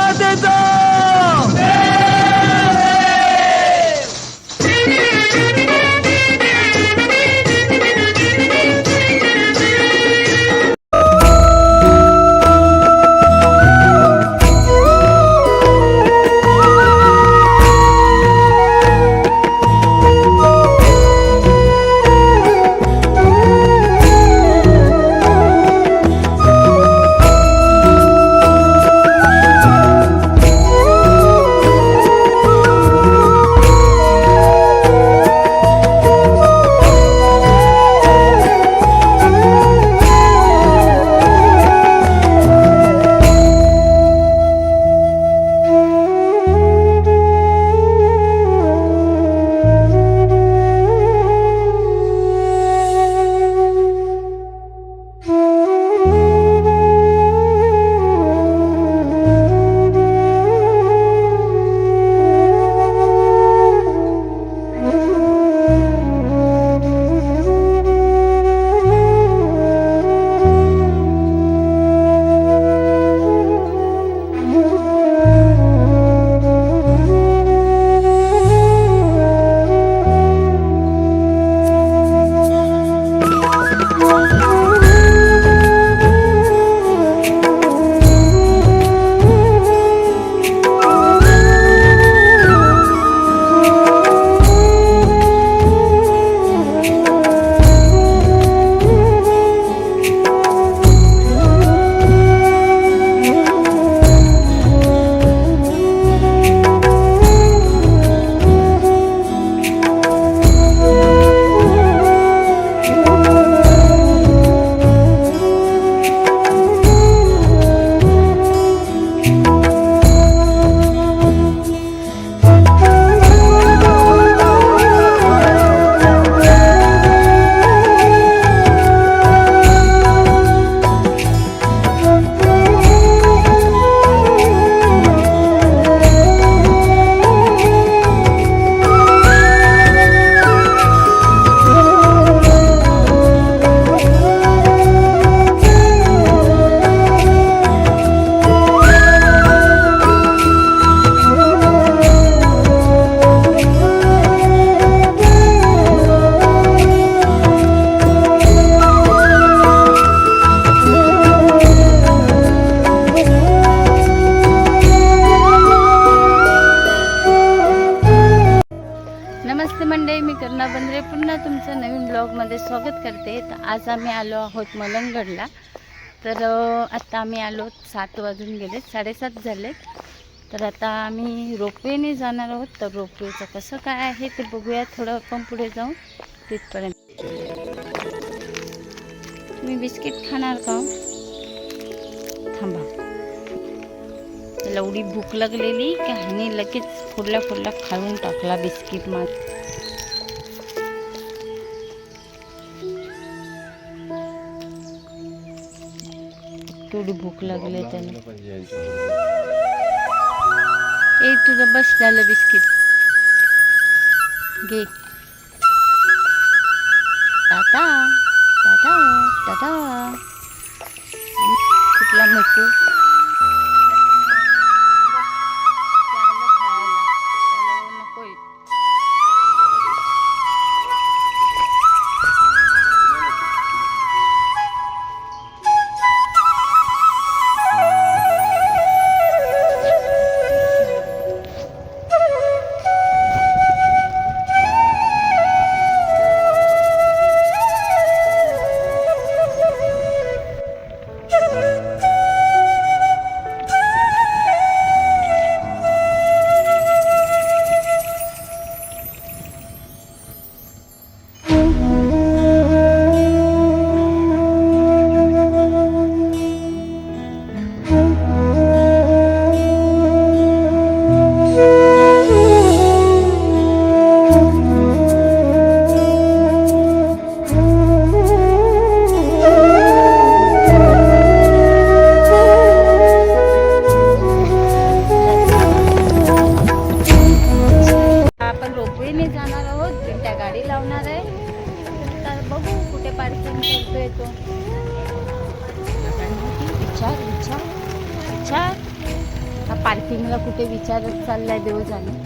मातेचा नमस्ते मंडळी, मी करुणा बंद्रे पुन्हा तुमचं नवीन ब्लॉगमध्ये स्वागत करते. तर आज आम्ही आलो आहोत मलंगडला. तर आता आम्ही आलो 7 वाजून गेले, 7:30 झाले. तर आता आम्ही रोपवेने जाणार आहोत. तर रोपवेचं कसं काय आहे ते बघूया थोडं आपण पुढे जाऊन तिथपर्यंत. तुम्ही बिस्किट खाणार का? थांबा, त्याला एवढी भूक लागलेली की ह्याने लगेच फुडला खाऊन टाकला बिस्किट. तेवढी भूक लागली त्याला. ए तुझं बस झालं बिस्किट घे. टाटा टाटा टाटा. कुठला मोठू शूटिंगला कुठे विचारत चाललाय देव जाणे.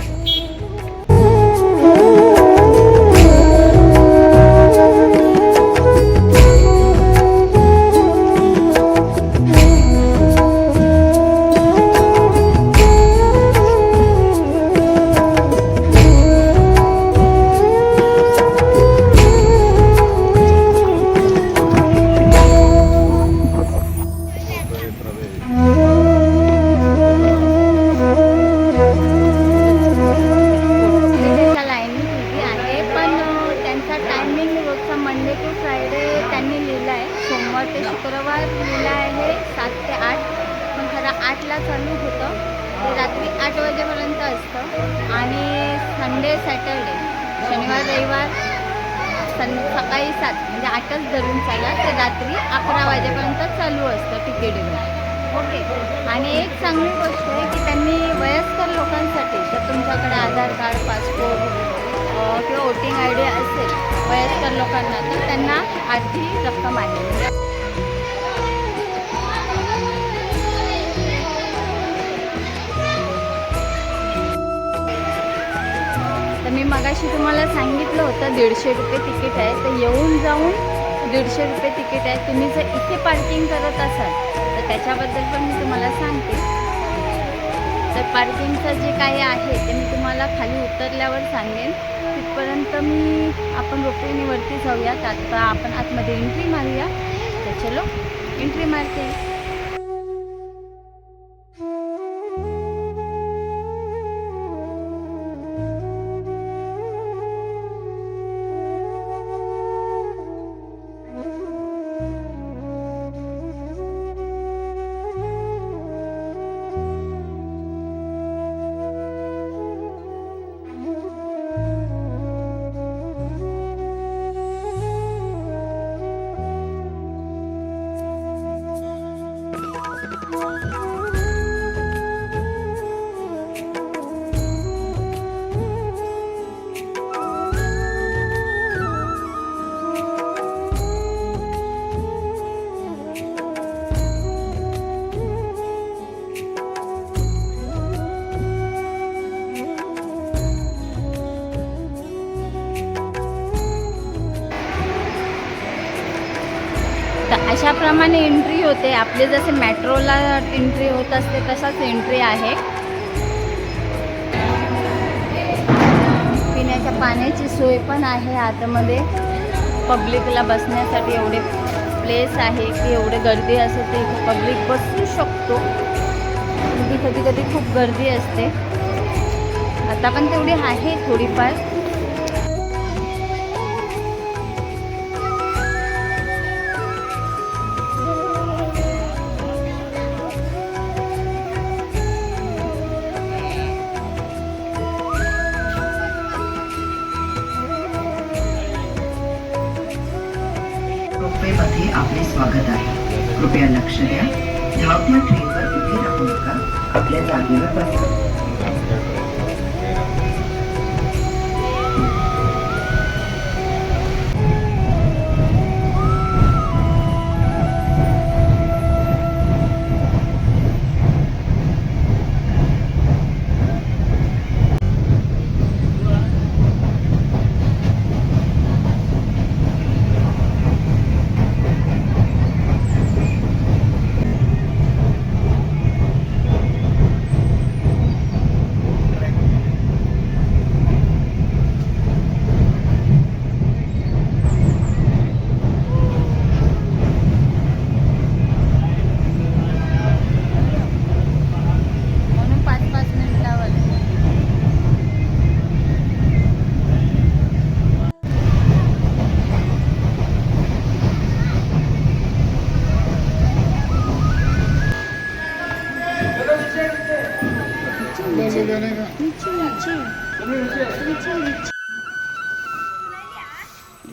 मंडे टू फ्रायडे त्यांनी लिहिलं आहे. सोमवार ते शुक्रवार लिहिलं आहे 7 ते 8, पण खरं 8ला चालू होतं ते रात्री 8 वाजेपर्यंत असतं. आणि संडे सॅटरडे शनिवार रविवार सकाळी 7 म्हणजे 8च धरून चाला ते रात्री 11 वाजेपर्यंत चालू असतं तिकीट घेऊन. ओके. आणि एक चांगली गोष्ट आहे की त्यांनी वयस्कर लोकांसाठी जर तुमच्याकडे आधार कार्ड पासपोर्ट किंवा वोटिंग ID असेल वयस्कर लोकांना तर त्यांना अर्धी रक्कम आहे. तर मी मगाशी तुम्हाला सांगितलं होतं 150 रुपये तिकीट आहे. तर येऊन जाऊन 150 रुपये तिकीट आहे. तुम्ही जर इथे पार्किंग करत असाल तर त्याच्याबद्दल पण मी तुम्हाला सांगते. तर पार्किंगचं जे काही आहे ते मी तुम्हाला खाली उतरल्यावर सांगेन. तिथपर्यंत आपण रोपवेने वरती जाऊयात. आता आपण आतमध्ये एंट्री मारूया. तर चलो एंट्री मारते. तर अशाप्रमाणे एंट्री होते. आपले जसे मेट्रोला एंट्री होत असते तसाच एंट्री आहे. पिण्याच्या पाण्याची सोय पण आहे आतमध्ये. पब्लिकला बसण्यासाठी एवढे प्लेस आहे की एवढे गर्दी असेल तर इथे पब्लिक बसू शकतो. कधी कधी खूप गर्दी असते. आता पण तेवढी आहे थोडीफार. मध्ये आपले स्वागत आहे. कृपया लक्ष द्या. धावत्या ट्रेनवर उभे राहू नका. आपल्या जागेवर बसा.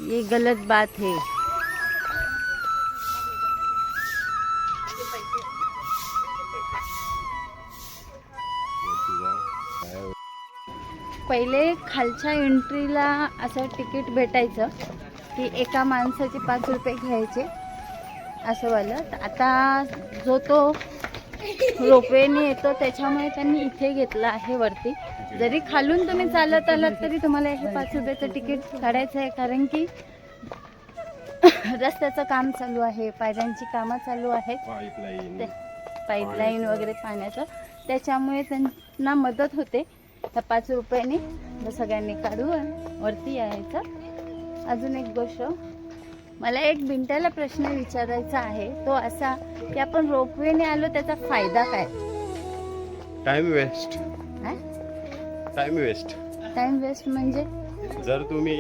ये गलत बात है. पहिले खालच्या एंट्रीला असं तिकीट भेटायचं की एका माणसाचे 5 रुपये घ्यायचे असं वालं. आता जो तो रोपवेने येतो, त्याच्यामुळे त्यांनी इथे घेतलं आहे वरती. जरी खालून तुम्ही चालत आलात तरी तुम्हाला हे 5 रुपयाचं तिकीट काढायचं आहे, कारण की रस्त्याचं काम चालू आहे, पायऱ्यांची कामं चालू आहेत, पाईपलाईन वगैरे पाण्याचं, त्याच्यामुळे त्यांना मदत होते. त्या 5 रुपयाने सगळ्यांनी काढू वरती यायचं. अजून एक गोष्ट, मला एक बिंट्याला प्रश्न विचारायचा आहे, तो असा की आपण रोपवेने आलो त्याचा फायदा काय? Time waste. हा? Time waste. टाइम वेस्ट म्हणजे जर तुम्ही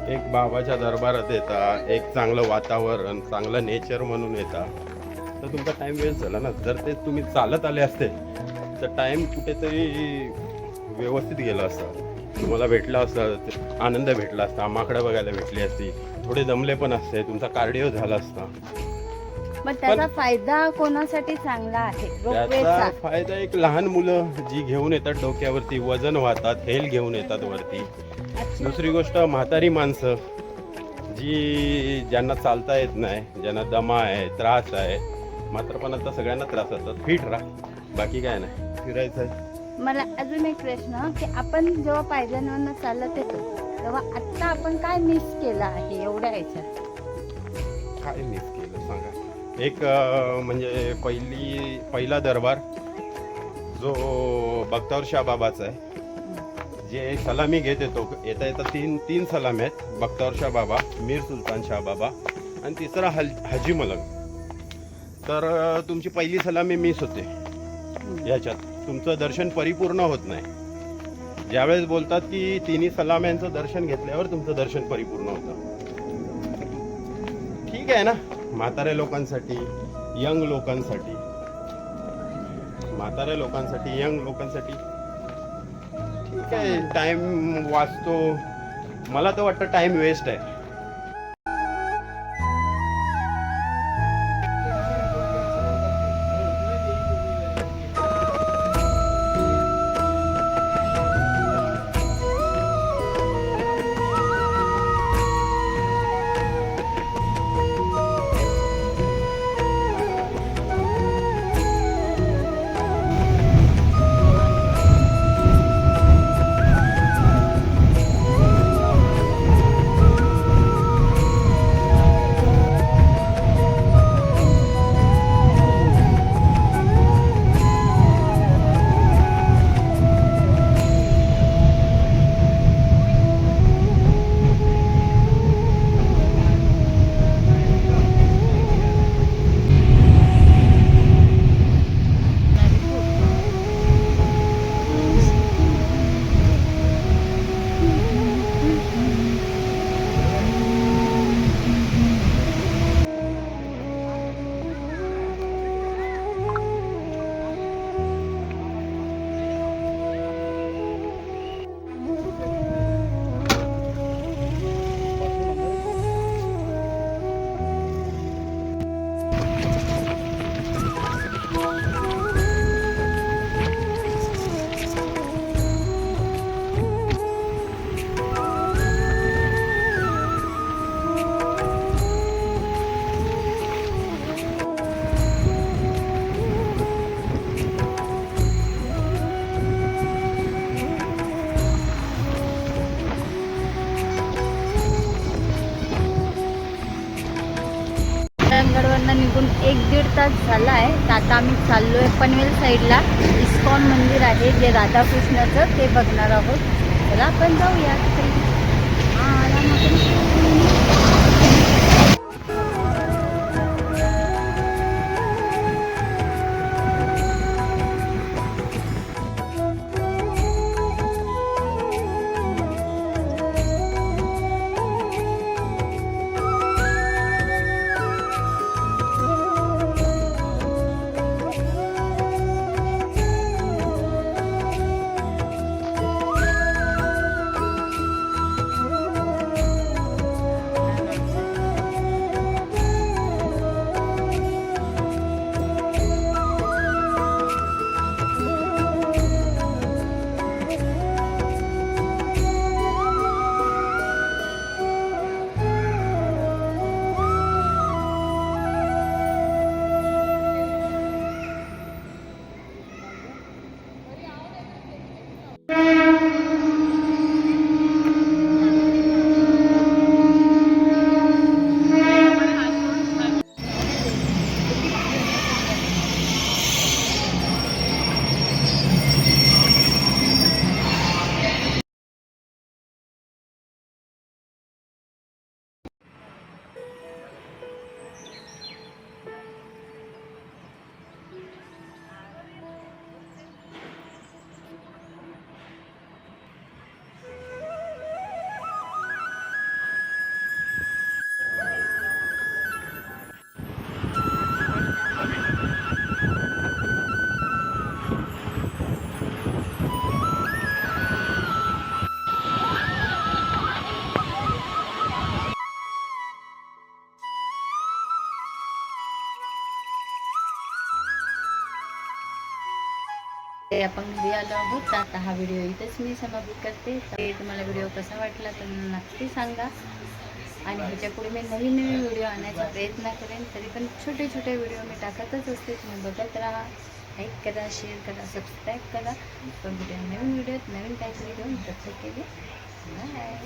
एक बाबाच्या दरबारात येता, एक चांगलं वातावरण, चांगलं नेचर म्हणून येता, तर तुमचा टाइम वेस्ट झाला ना. जर ते तुम्ही चालत आले असते तर टाइम कुठेतरी व्यवस्थित गेला असता, तुम्हाला भेटला असता, आनंद भेटला असता, माकडं बघायला भेटली असती, थोडे दमले पण असते, तुमचा कार्डिओ झाला असता. पण त्याचा फायदा कोणासाठी चांगला आहे? त्याचा रोपवेचा फायदा एक लहान मुलं जी घेऊन येतात डोक्यावरती, वजन वाहतात, हेल घेऊन येतात वरती. दुसरी गोष्ट, म्हातारी माणसं ज्यांना चालता येत नाही, ज्यांना दमा आहे, त्रास आहे, म्हातारपणाचा सगळ्यांना त्रास होतात. फिट राहा, बाकी काय नाही, फिरायचं आहे. मला अजून एक प्रश्न की आपण जेव्हा पायऱ्यांवरनं चालत येतो तेव्हा आत्ता आपण काय मिस केलं आहे एवढ्या ह्याच्यात? काय मिस केलं सांगा? एक म्हणजे पहिला दरबार जो बख्तावर शाह बाबाचा आहे, जे सलामी घेत येता तीन सलामी आहेत. बख्तावर शाह बाबा, मीर सुलतान शाह बाबा आणि तिसरा हाजी मलंग. तर तुमची पहिली सलामी मिस होते याच्यात, तुमचं दर्शन परिपूर्ण होत नाही. ज्यावेळेस बोलतात की तिन्ही सलाम्यांचं दर्शन घेतल्यावर तुमचं दर्शन परिपूर्ण होतं. ठीक आहे ना, म्हाताऱ्या लोकांसाठी, यंग लोकांसाठी, ठीक आहे, टाइम वाचतो. मला तर वाटतं टाइम वेस्ट आहे. निघून 1-1.5 तास झाला आहे. तर आता आम्ही चाललो आहे पनवेल साईडला. इस्कॉन मंदिर आहे जे राधाकृष्णाचं, ते बघणार आहोत. चला आपण जाऊया तिथे. ते आपण घरी आलो आहोत. तर आता हा व्हिडिओ इथेच मी समाप्त करते. तर तुम्हाला व्हिडिओ कसा वाटला तर नक्की सांगा. आणि ह्याच्या पुढे मी नवीन नवीन व्हिडिओ आणण्याचा प्रयत्न करेन. तरी पण छोटे छोटे व्हिडिओ मी टाकतच असते. तुम्ही बघत राहा, लाईक करा, शेअर करा, सबस्क्राईब करा. पण नवीन व्हिडिओत नवीन काहीतरी घेऊन प्रत्येक केले. बाय.